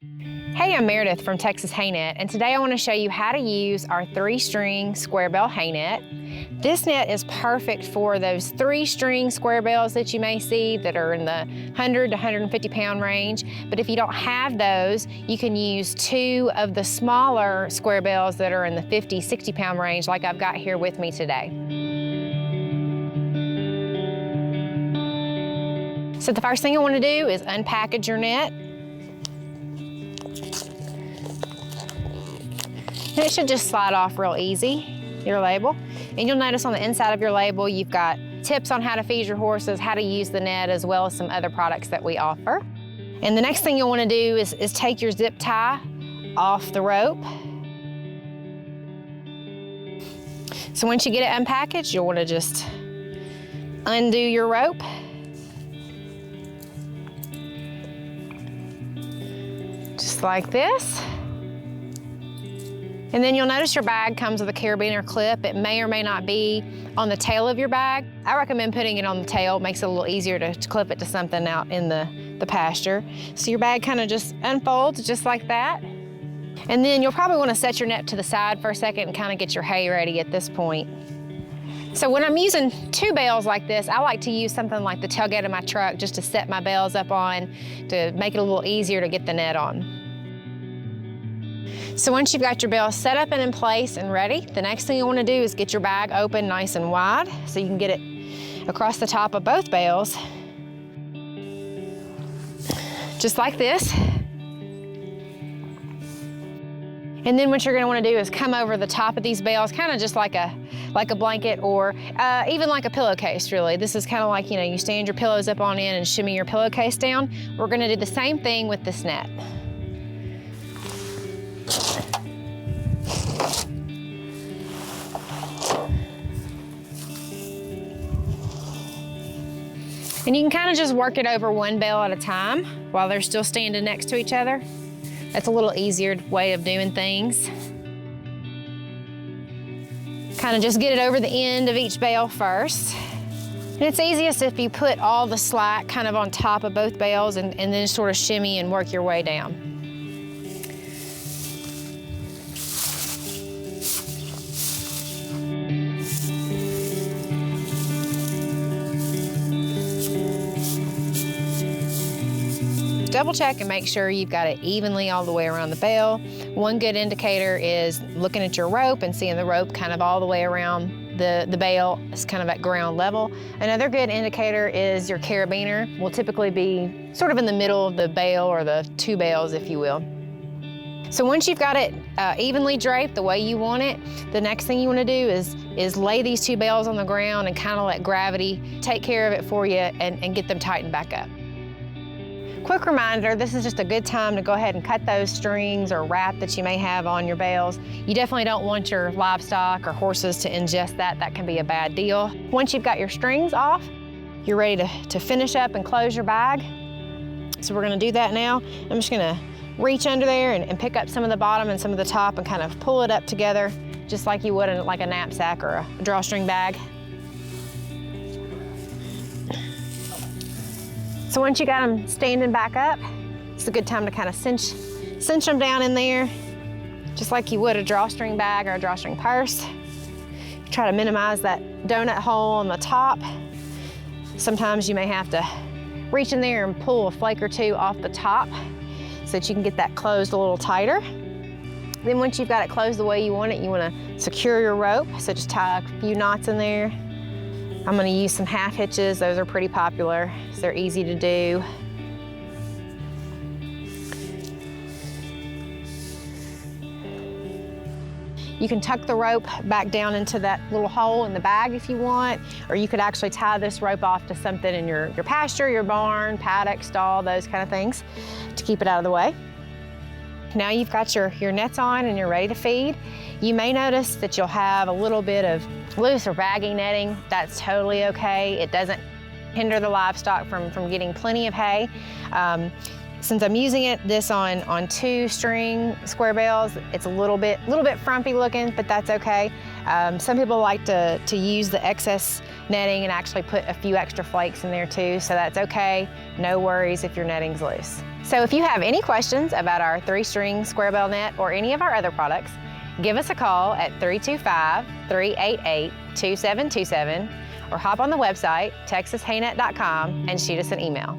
Hey, I'm Meredith from Texas Hay Net, and today I want to show you how to use our 3-string Square Bale Hay Net. This net is perfect for those 3-string square bales that you may see that are in the 100 to 150 pound range. But if you don't have those, you can use 2 of the smaller square bales that are in the 50, 60 pound range like I've got here with me today. So the first thing I want to do is unpackage your net. And it should just slide off real easy, your label. And you'll notice on the inside of your label, you've got tips on how to feed your horses, how to use the net, as well as some other products that we offer. And the next thing you'll want to do is take your zip tie off the rope. So once you get it unpackaged, you'll want to just undo your rope. Just like this. And then you'll notice your bag comes with a carabiner clip. It may or may not be on the tail of your bag. I recommend putting it on the tail. It makes it a little easier to clip it to something out in the pasture. So your bag kind of just unfolds just like that. And then you'll probably want to set your net to the side for a second and kind of get your hay ready at this point. So when I'm using 2 bales like this, I like to use something like the tailgate of my truck just to set my bales up on to make it a little easier to get the net on. So once you've got your bale set up and in place and ready, the next thing you want to do is get your bag open nice and wide so you can get it across the top of both bales. Just like this. And then what you're going to want to do is come over the top of these bales, kind of just like a blanket or even like a pillowcase, really. This is kind of like, you stand your pillows up on in and shimmy your pillowcase down. We're going to do the same thing with this net. And you can kind of just work it over 1 bale at a time while they're still standing next to each other. That's a little easier way of doing things. Kind of just get it over the end of each bale first. And it's easiest if you put all the slack kind of on top of both bales and then sort of shimmy and work your way down. Double check and make sure you've got it evenly all the way around the bale. One good indicator is looking at your rope and seeing the rope kind of all the way around the bale. It's kind of at ground level. Another good indicator is your carabiner will typically be sort of in the middle of the bale or the 2 bales, if you will. So once you've got it evenly draped the way you want it, the next thing you want to do is lay these 2 bales on the ground and kind of let gravity take care of it for you and get them tightened back up. Quick reminder, this is just a good time to go ahead and cut those strings or wrap that you may have on your bales. You definitely don't want your livestock or horses to ingest that. That can be a bad deal. Once you've got your strings off, you're ready to finish up and close your bag. So we're gonna do that now. I'm just gonna reach under there and pick up some of the bottom and some of the top and kind of pull it up together just like you would in like a knapsack or a drawstring bag. So once you got them standing back up, it's a good time to kind of cinch them down in there, just like you would a drawstring bag or a drawstring purse. Try to minimize that donut hole on the top. Sometimes you may have to reach in there and pull a flake or 2 off the top so that you can get that closed a little tighter. Then once you've got it closed the way you want it, you want to secure your rope. So just tie a few knots in there. I'm going to use some half hitches. Those are pretty popular, so they're easy to do. You can tuck the rope back down into that little hole in the bag if you want, or you could actually tie this rope off to something in your pasture, your barn, paddock, stall, those kind of things to keep it out of the way. Now you've got your nets on and you're ready to feed. You may notice that you'll have a little bit of loose or baggy netting. That's totally okay. It doesn't hinder the livestock from getting plenty of hay. Since I'm using this on 2-string square bales, it's a little bit frumpy looking, but that's okay. Some people like to use the excess netting and actually put a few extra flakes in there too, so that's okay. No worries if your netting's loose. So if you have any questions about our 3-string Square Bale net or any of our other products, give us a call at 325-388-2727 or hop on the website, texashaynet.com, and shoot us an email.